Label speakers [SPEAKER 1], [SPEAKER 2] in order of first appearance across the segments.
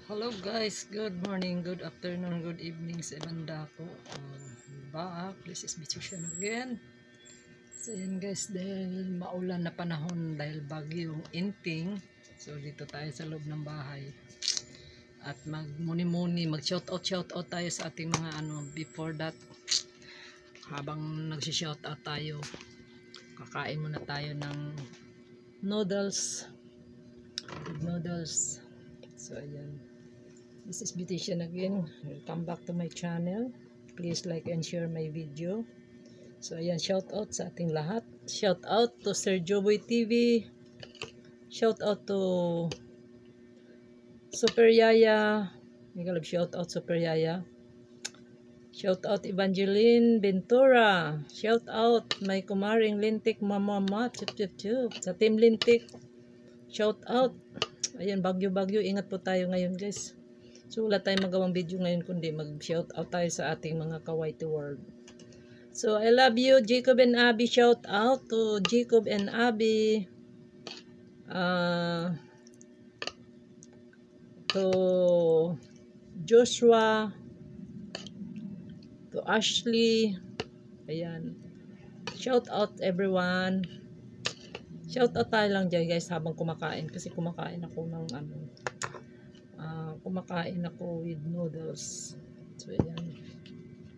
[SPEAKER 1] Hello guys, good morning, good afternoon, good evening sa banda ko. Back, this is Bichushan again. So yan guys, dahil maulan na panahon, dahil bagyong inting, so dito tayo sa loob ng bahay. At magmuni-muni, mag-shoutout tayo sa ating mga before that, habang nag-shoutout tayo, kakain muna tayo ng noodles. So ayan. This is Beautician again. Welcome back to my channel. Please like and share my video. So ayan, shout out sa ating lahat. Shout out to Sir Joboy TV. Shout out to Super Yaya. May shout out Super Yaya. Shout out Evangeline Ventura. Shout out my kumaring Lintik Mama. Sa Team Lintik. Shout out. Ayan, bagyo-bagyo. Ingat po tayo ngayon guys. So wala tayong magawang video ngayon kundi mag-shout out tayo sa ating mga kawaiti world. So I love you Jacob and Abby. Shout out to Jacob and Abby. To Joshua. To Ashley. Ayan. Shout out everyone. Shout out tayo lang dyan guys habang kumakain. Kasi kumakain ako ng kumakain ako with noodles. So ayan,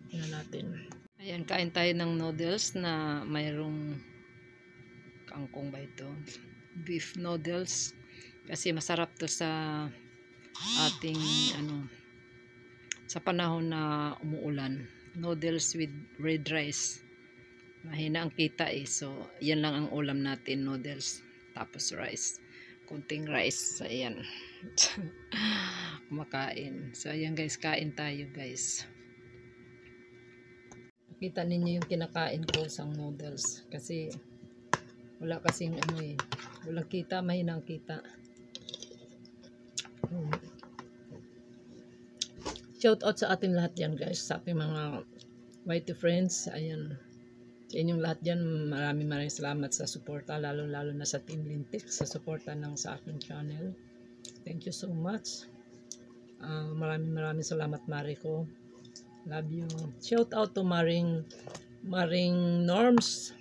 [SPEAKER 1] tingnan natin. Ayan, kain tayo ng noodles na mayroong kangkong ba ito, beef noodles, kasi masarap to sa ating sa panahon na umuulan. Noodles with red rice, mahina ang kita so yan lang ang ulam natin, noodles tapos rice, kunting rice. So ayan. Kumakain. So ayan guys, kain tayo guys. Nakita ninyo yung kinakain ko sang noodles kasi wala kasing walang kita, mahinang kita. Shout out sa ating lahat yan guys, sa ating mga whitey friends. Ayan, sa inyong lahat yan, maraming salamat sa suporta, lalo na sa Team Lintik, sa suporta sa aking channel. Thank you so much. Maraming salamat Mariko. Love you. Shout out to Maring Norms.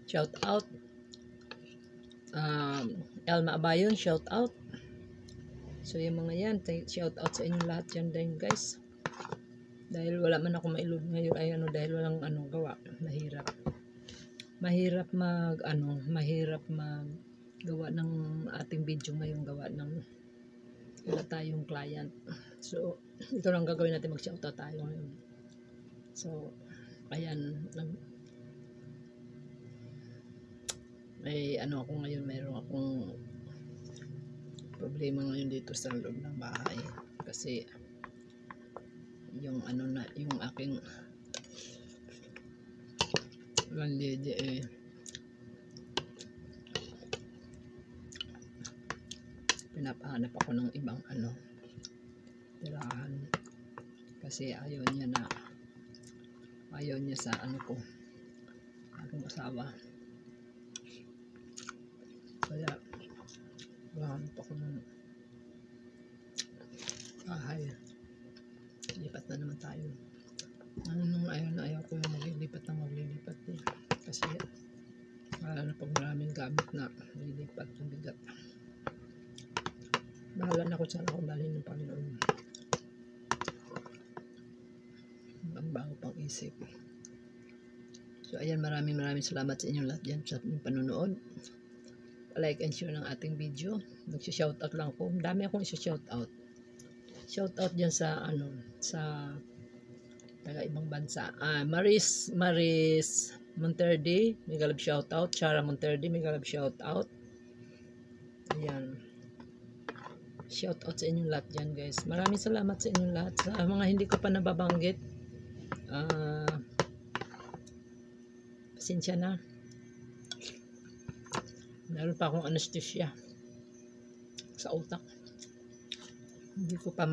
[SPEAKER 1] Shout out. Elma Abayon, shout out. So yung mga yan, shout out sa inyong lahat yan din guys. Dahil wala man ako maiload ngayon dahil walang gawa. Mahirap gawa ng ating video ngayon, gawa ng wala tayong client. So ito lang gagawin natin, mag-shoutout tayo ngayon. So ayan, may ako ngayon, mayroon akong problema ngayon dito sa loob ng bahay kasi yung yung aking landlady pinapahanap ako ng ibang tirahan kasi ayaw niya sa aking asawa, kaya hanap ako ng bahay. Lipat na naman tayo. Ayaw ko yung maglilipat kasi na pag maraming gamit na lilipat, ang bigat. Bahala na kung saan ako dalhin ng Panginoon. Ang bago pang isip. So ayan, maraming salamat sa inyong lahat dyan sa inyong panonood. Like and share ng ating video. Mag-shoutout lang ako. Dami akong isa-shoutout. Shoutout dyan sa sa taga ibang bansa. Maris Monterde, may galab shoutout. Chara Monterde, may galab shoutout. Ayan. Shoutout sa inyong lahat dyan guys. Maraming salamat sa inyong lahat. Sa mga hindi ko pa nababanggit, pasensya na. Meron pa akong anesthesia sa utak. Hindi pa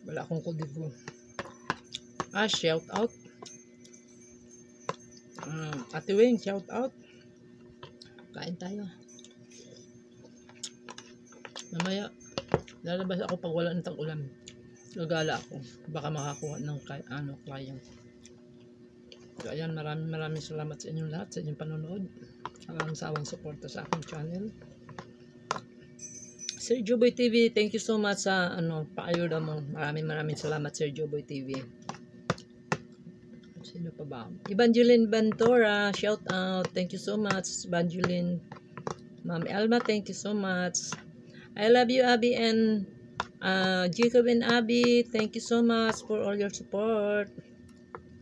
[SPEAKER 1] wala akong kudigo. Shout out Ate Wing, shout out. Kain tayo. Mamaya, lalabas ako pag wala ng tag-ulan. Gagala ako. Baka makakuha ng client. So, ayan, maraming salamat sa inyong lahat, sa inyong panonood. Maraming sawang suporta sa aking channel. Sir Joboy TV, thank you so much sa paayuda mo. Maraming salamat, Sir Joboy TV. Sino pa ba? Evangeline Bantora, shout out. Thank you so much, Evangeline. Ma'am Elma, thank you so much. I love you, Abby, and Jacob and Abby. Thank you so much for all your support.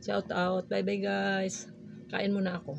[SPEAKER 1] Shout out. Bye-bye, guys. Kain muna ako.